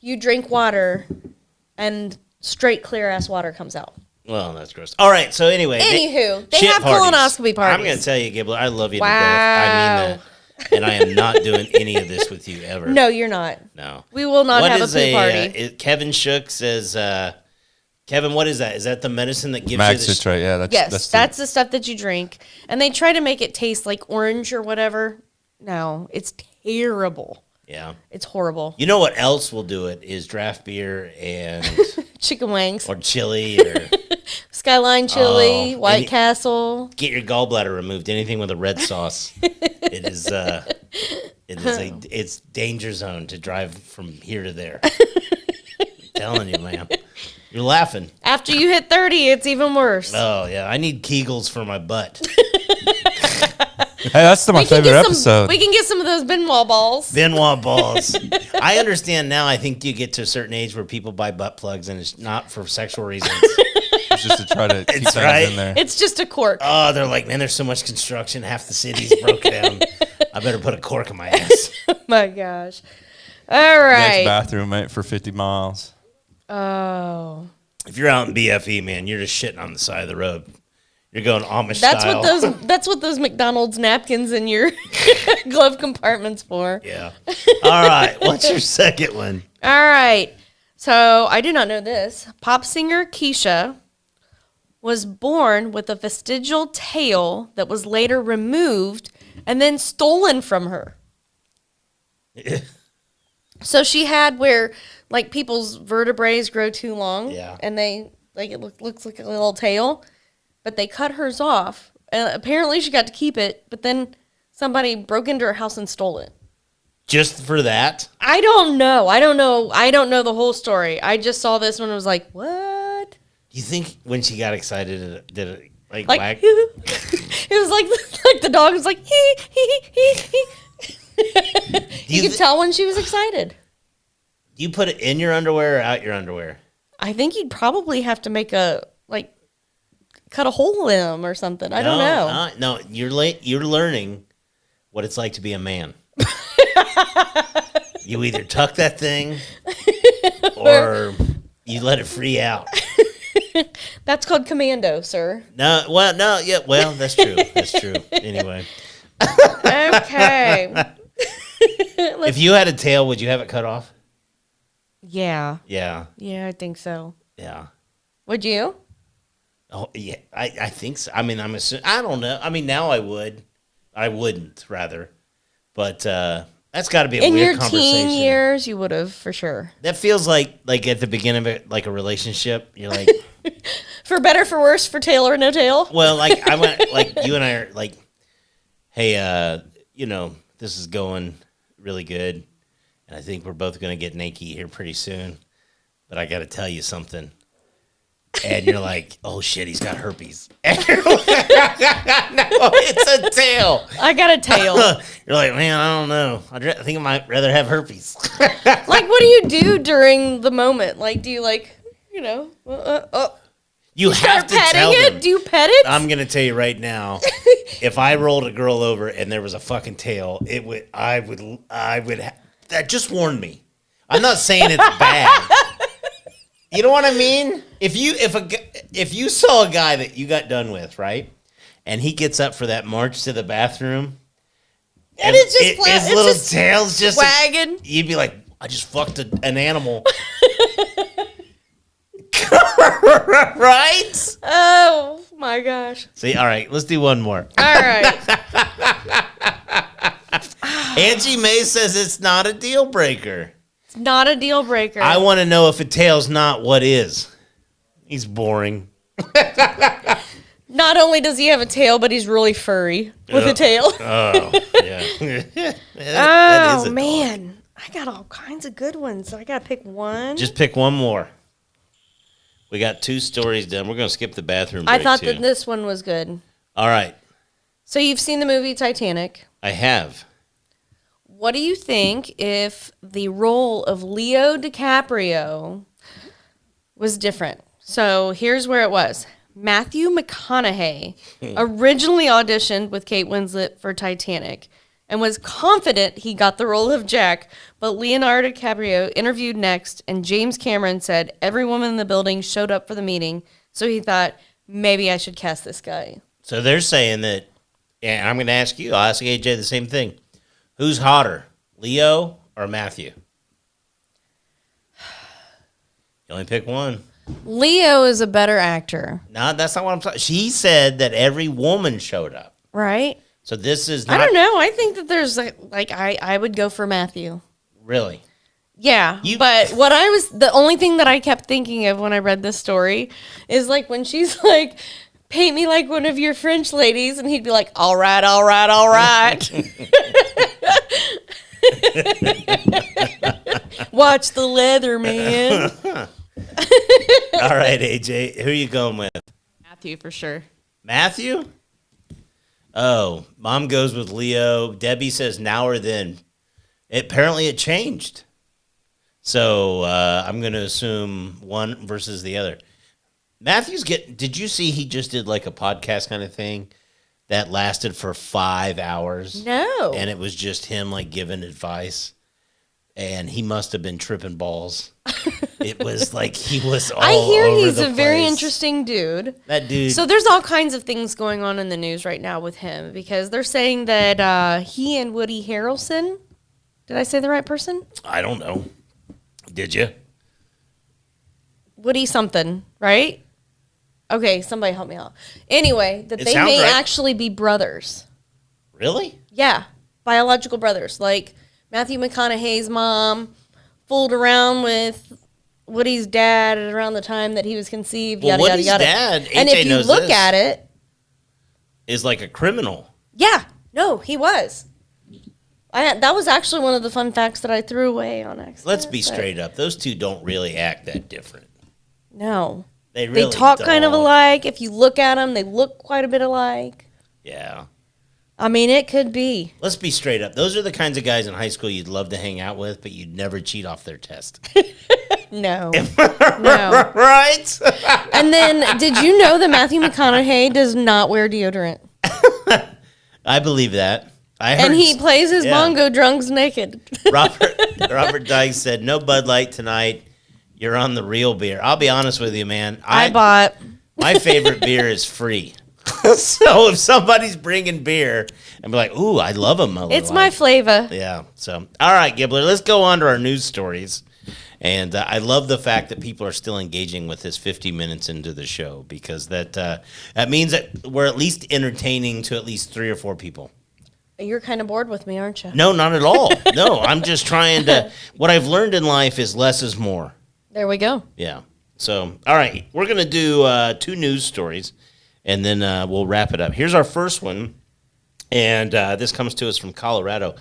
you drink water and straight clear ass water comes out. Well, that's gross. All right. So anyway, Anywho, they shit have parties. colonoscopy parties. I'm going to tell you, Gibbler, I love you Wow. to death. I mean that, and I am not doing any of this with you ever. No, you're not. no. We will not What have a is poo party. Kevin Shook says, Kevin, what is that? Is that the medicine that gives you the Maxitrate, yeah. Yes, that's the stuff that you drink. And they try to make it taste like orange or whatever. No, it's terrible. Yeah. It's horrible. You know what else will do it is draft beer and Chicken wings, or chili or Skyline chili, Oh, White any- Castle. get your gallbladder removed. Anything with a red sauce. It's danger zone to drive from here to there. I'm telling you, man. You're laughing. After you hit 30, it's even worse. Oh yeah, I need Kegels for my butt. Hey, that's my favorite episode. We can get some of those Benoit balls. Benoit balls. I understand now. I think you get to a certain age where people buy butt plugs, and it's not for sexual reasons. It's just to try to keep It's things right. in there. It's just a cork. Oh, they're like, man, there's so much construction. Half the city's broke down. I better put a cork in my ass. My gosh. All Next right. bathroom, mate, for 50 miles. Oh. If you're out in BFE, man, you're just shitting on the side of the road. You're going Amish That's style. that's what those McDonald's napkins in your glove compartment's for. Yeah. All right. What's your second one? All right. So I did not know this. Pop singer Keisha was born with a vestigial tail that was later removed and then stolen from her. So she had where like people's vertebrae grow too long, Yeah. and they like it looks like a little tail, but they cut hers off. Apparently she got to keep it, but then somebody broke into her house and stole it. Just for that? I don't know. I don't know the whole story. I just saw this one and was like, what? Do you think when she got excited, did it like Like whack? it was like the dog was like hee hee hee hee. You could tell when she was excited. Do you put it in your underwear or out your underwear? I think you'd probably have to make cut a hole in them or something. I don't know. No, you're late. You're learning what it's like to be a man. You either tuck that thing or you let it free out. That's called commando, sir. No, that's true. That's true. Anyway, Okay. if you had a tail, would you have it cut off? Yeah. Yeah, Yeah, I think so. yeah. Would you? Oh, yeah. I think so. I mean, I'm assuming. I don't know. I mean, now I would. I wouldn't, rather. But That's got to be a In weird your conversation. teen years, you would have for sure. That feels like at the beginning of it, like a relationship. You're like, For better, for worse, for tail or no tail. well, like I went, like you and I are like, hey, this is going really good, and I think we're both gonna get naked here pretty soon. But I got to tell you something. And you're like, oh shit, he's got herpes. And you're like, no, it's a tail. I got a tail. You're like, man, I don't know. I think I might rather have herpes. Like, what do you do during the moment? Like, do you You have start to tell petting them. it? Do you pet it? I'm gonna tell you right now, if I rolled a girl over and there was a fucking tail, I would. That just warned me. I'm not saying it's bad. You know what I mean? If you saw a guy that you got done with, right, and he gets up for that march to the bathroom, and it's just flat, his it's little just tail's just wagging. you'd be like, I just fucked an animal. Right? Oh my gosh! See, all right, let's do one more. All right. Angie May says it's not a deal breaker. It's not a deal breaker. I want to know if a tail's not what is. He's boring. Not only does he have a tail, but he's really furry with a tail. Oh, yeah. That is a Oh dog. man, I got all kinds of good ones. I gotta pick one. Just pick one more. We got 2 stories done. We're going to skip the bathroom break, I thought too. that this one was good. All right. So you've seen the movie Titanic. I have. What do you think if the role of Leo DiCaprio was different? So here's where it was. Matthew McConaughey originally auditioned with Kate Winslet for Titanic and was confident he got the role of Jack, but Leonardo DiCaprio interviewed next, and James Cameron said every woman in the building showed up for the meeting, so he thought, maybe I should cast this guy. So they're saying that, and I'm going to ask you, I'll ask AJ the same thing. Who's hotter, Leo or Matthew? You only pick one. Leo is a better actor, No, that's not what I'm talking. She said that every woman showed up. right? So this is not I don't know. I think that there's I would go for Matthew. really. Yeah, but the only thing that I kept thinking of when I read this story is like when she's like, paint me like one of your French ladies, and he'd be like, all right, all right, all right. Watch the leather, man. All right, AJ, who are you going with? Matthew for sure. Matthew? Oh, Mom goes with Leo. Debbie says now or then. Apparently it changed. So I'm going to assume one versus the other. Matthew's did you see he just did like a podcast kind of thing that lasted for 5 hours? No. And it was just him like giving advice. And he must have been tripping balls. It was like he was all I hear over he's the a very place. interesting dude. That dude. So there's all kinds of things going on in the news right now with him because they're saying that he and Woody Harrelson, did I say the right person? I don't know. Did you? Woody something, right? Okay, somebody help me out. Anyway, that It they sounds may right. actually be brothers. Really? Yeah, biological brothers. Like Matthew McConaughey's mom fooled around with Woody's dad at around the time that he was conceived. Well, Yada Woody's yada dad, yada. And AJ if you knows look this. at it, Is like a criminal. yeah, no, he was. That was actually one of the fun facts that I threw away on accident. Let's be but straight up. Those two don't really act that different. No, They really they talk kind of don't. alike. If you look at them, they look quite a bit alike. Yeah. I mean, it could be. Let's be straight up. Those are the kinds of guys in high school you'd love to hang out with, but you'd never cheat off their test. No, no. Right? And then, did you know that Matthew McConaughey does not wear deodorant? I believe that. I heard And he plays his yeah. bongo drums naked. Robert Dykes said, no Bud Light tonight. You're on the real beer. I'll be honest with you, man. I bought. My favorite beer is free. So if somebody's bringing beer, and be like, ooh, I love a Miller It's Lite. my flavor. Yeah. So, all right, Gibbler, let's go on to our news stories. And I love the fact that people are still engaging with this 50 minutes into the show because that means that we're at least entertaining to at least 3 or 4 people. You're kind of bored with me, aren't you? No, not at all. No, I'm just trying to. What I've learned in life is less is more. There we go. Yeah. So, all right, we're going to do 2 news stories, and then we'll wrap it up. Here's our first one, and this comes to us from Colorado.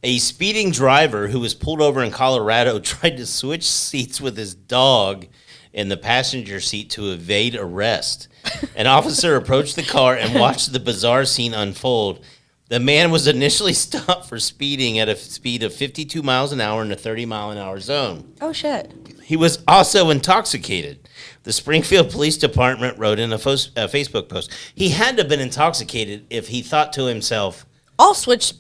A speeding driver who was pulled over in Colorado tried to switch seats with his dog in the passenger seat to evade arrest. An officer approached the car and watched the bizarre scene unfold. The man was initially stopped for speeding at a speed of 52 miles an hour in a 30-mile-an-hour zone. Oh, shit. He was also intoxicated. The Springfield Police Department wrote in a Facebook post, he had to have been intoxicated if he thought to himself, I'll switch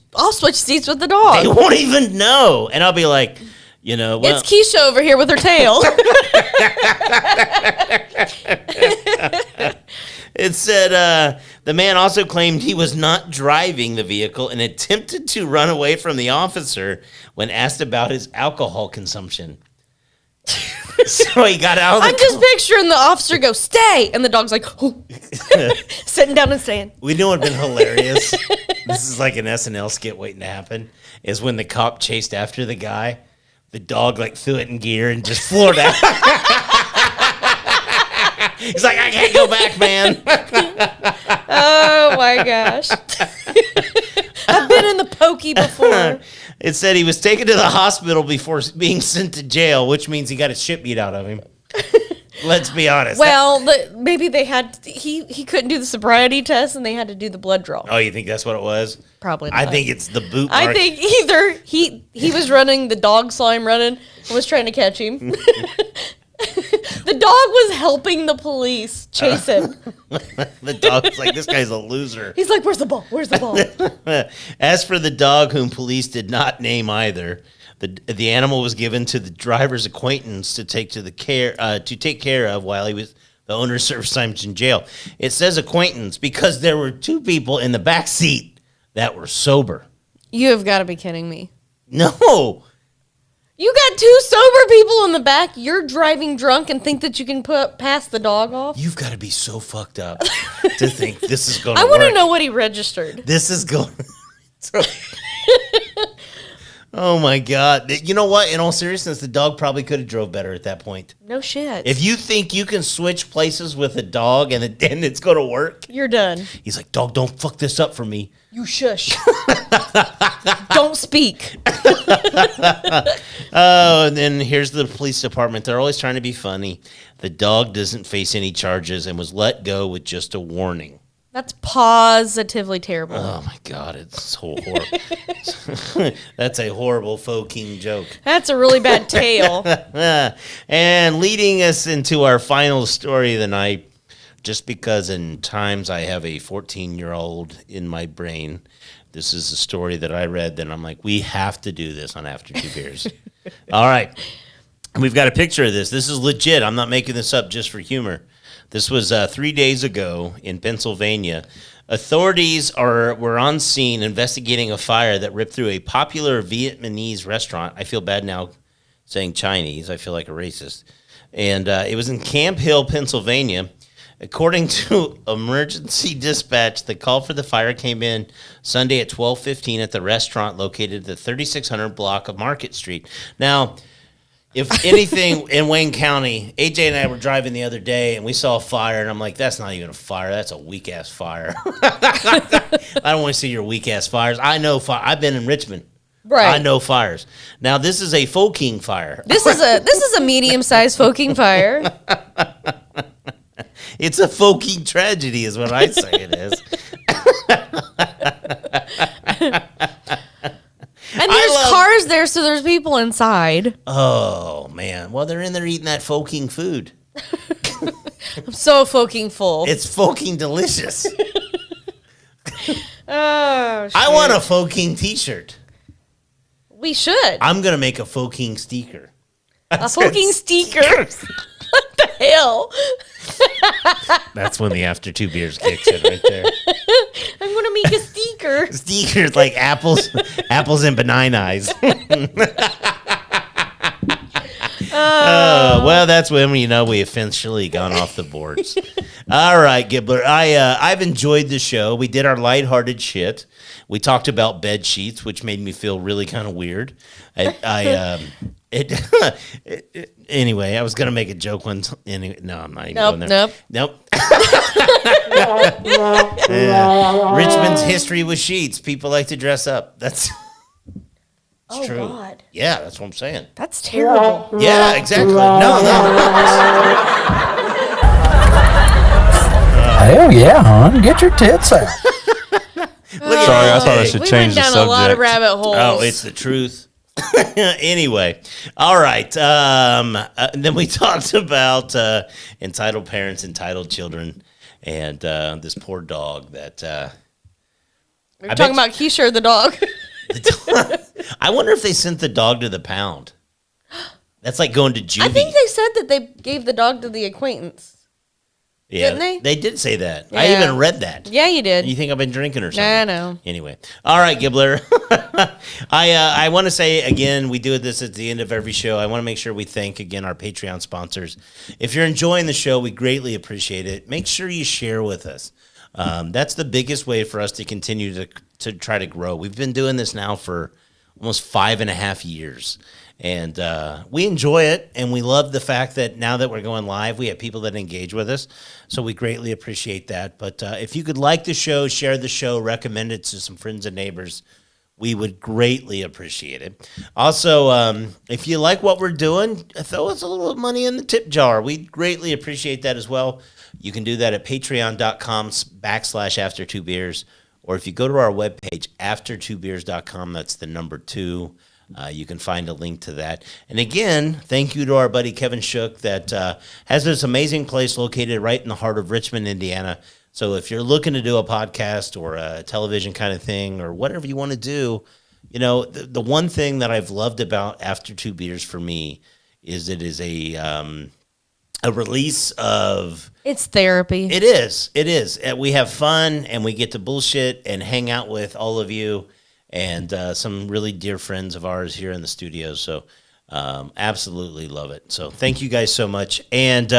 seats with the dog. they won't even know. And I'll be like, well. It's Keisha over here with her tail. It said the man also claimed he was not driving the vehicle and attempted to run away from the officer when asked about his alcohol consumption. So he got out of the I'm just picturing the officer go, stay. And the dog's like, oh. Sitting down and staying. We know what would have been hilarious. This is like an SNL skit waiting to happen. Is when the cop chased after the guy, the dog like threw it in gear and just floored out. He's like, I can't go back, man. Oh my gosh. I've been in the pokey before. It said he was taken to the hospital before being sent to jail, which means he got his shit beat out of him. Let's be honest. Well, maybe they had he couldn't do the sobriety test, and they had to do the blood draw. Oh, you think that's what it was? Probably I not. think it's the boot I mark. think either he was running, the dog saw him running and was trying to catch him. The dog was helping the police chase him. The dog's like, this guy's a loser. He's like, where's the ball? Where's the ball? As for the dog, whom police did not name either, the animal was given to the driver's acquaintance to take care of while the owner served time in jail. It says acquaintance because there were 2 people in the back seat that were sober. You have got to be kidding me. No. You got 2 sober people in the back. You're driving drunk and think that you can pass the dog off. You've got to be so fucked up to think this is going to I work. want to know what he registered. This is going. Oh my God! You know what? In all seriousness, the dog probably could have drove better at that point. No shit. If you think you can switch places with a dog and it's going to work, You're done. he's like, "Dog, don't fuck this up for me." You shush. Don't speak. Oh, and then here's the police department. They're always trying to be funny. The dog doesn't face any charges and was let go with just a warning. That's positively terrible. Oh my God, it's so horrible. That's a horrible faux king joke. That's a really bad tale. And leading us into our final story of the night, just because in times I have a 14-year-old in my brain, this is a story that I read, then I'm like, we have to do this on After 2 Beers. All right. We've got a picture of this. This is legit. I'm not making this up just for humor. This was 3 days ago in Pennsylvania. Authorities were on scene investigating a fire that ripped through a popular Vietnamese restaurant. I feel bad now saying Chinese. I feel like a racist. And it was in Camp Hill, Pennsylvania. According to emergency dispatch, the call for the fire came in Sunday at 12:15 at the restaurant located at the 3600 block of Market Street. Now, if anything, in Wayne County, AJ and I were driving the other day, and we saw a fire, and I'm like, that's not even a fire. That's a weak-ass fire. I don't want to see your weak-ass fires. I know fire. I've been in Richmond. Right. I know fires. Now, this is a Foking fire. This is a medium-sized Foking fire. It's a Foking tragedy is what I say it is. And there's cars there, so there's people inside. Oh, man. Well, they're in there eating that Foking food. I'm so fucking full. It's Foking delicious. Oh, shit. I want a Foking t-shirt. We should. I'm going to make a Foking sticker. A fucking sticker. What the hell? That's when the After 2 Beers kicks in right there. I'm gonna make a sticker. Stickers like apples and benign eyes. Well, that's when we officially gone off the boards. All right, Gibbler. I've enjoyed the show. We did our lighthearted shit. We talked about bed sheets, which made me feel really kind of weird. Anyway, I was gonna make a joke once. No, I'm not even going there. Nope. Richmond's history with sheets. People like to dress up. That's true. God. Yeah, that's what I'm saying. That's terrible. Yeah, exactly. No. Hell yeah, hon. Get your tits out. Sorry, I thought I should We change went the down a lot of subject. rabbit holes. Oh, it's the truth. Anyway, all right. Then we talked about entitled parents, entitled children, and this poor dog that. We're talking about Keisha the dog. I wonder if they sent the dog to the pound. That's like going to juvie. I think they said that they gave the dog to the acquaintance. yeah, didn't they? They did say that. I Yeah. even read that. Yeah, you did. You think I've been drinking or something? I know. Anyway, all right, Gibbler. I want to say again, we do this at the end of every show. I want to make sure we thank again our Patreon sponsors. If you're enjoying the show, we greatly appreciate it. Make sure you share with us. That's the biggest way for us to continue to try to grow. We've been doing this now for almost 5.5 years. And we enjoy it, and we love the fact that now that we're going live, we have people that engage with us. So we greatly appreciate that. But if you could like the show, share the show, recommend it to some friends and neighbors, we would greatly appreciate it. Also, if you like what we're doing, throw us a little money in the tip jar. We'd greatly appreciate that as well. You can do that at patreon.com/after2beers. Or if you go to our webpage, after2beers.com, that's the number 2. You can find a link to that. And again, thank you to our buddy Kevin Shook that has this amazing place located right in the heart of Richmond, Indiana. So if you're looking to do a podcast or a television kind of thing or whatever you want to do, you know, the one thing that I've loved about After Two Beers for me is it is a release of... It's therapy. It is. It is. We have fun and we get to bullshit and hang out with all of you. And some really dear friends of ours here in the studio. So absolutely love it. So thank you guys so much. And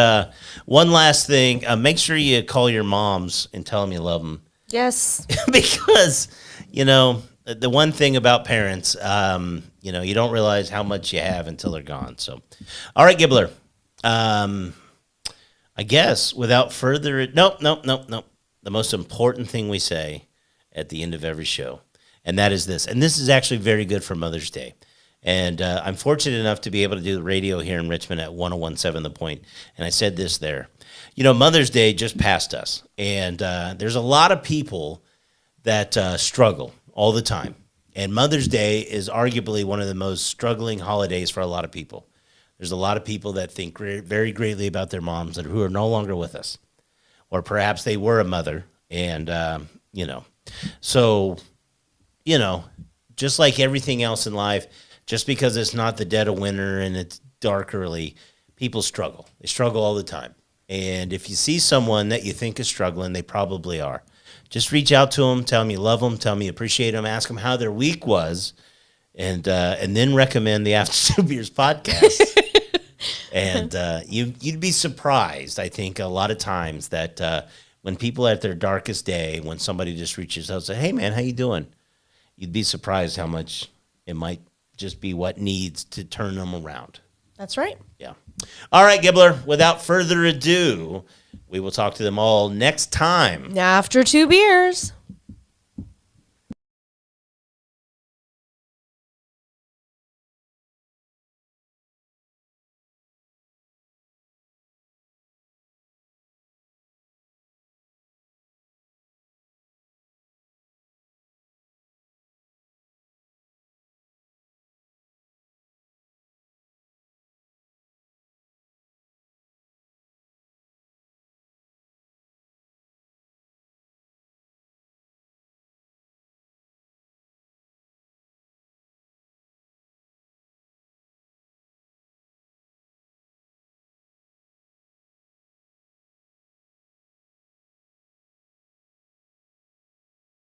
one last thing, make sure you call your moms and tell them you love them. Yes. Because, you know, the one thing about parents, you know, you don't realize how much you have until they're gone. So, all right, Gibbler. I guess without further... Nope. The most important thing we say at the end of every show. And that is this. And this is actually very good for Mother's Day. And I'm fortunate enough to be able to do the radio here in Richmond at 101.7 The Point. And I said this there. You know, Mother's Day just passed us. And there's a lot of people that struggle all the time. And Mother's Day is arguably one of the most struggling holidays for a lot of people. There's a lot of people that think very greatly about their moms who are no longer with us. Or perhaps they were a mother. And, you know, so... You know, just like everything else in life, just because it's not the dead of winter and it's dark early, people struggle. They struggle all the time. And if you see someone that you think is struggling, they probably are. Just reach out to them, tell them you love them, tell them you appreciate them, ask them how their week was, and then recommend the After Two Beers podcast. And you'd be surprised, I think, a lot of times that when people are at their darkest day, when somebody just reaches out and says, hey, man, how you doing? You'd be surprised how much it might just be what needs to turn them around. That's right. Yeah. All right, Gibbler, without further ado, we will talk to them all next time. After 2 beers.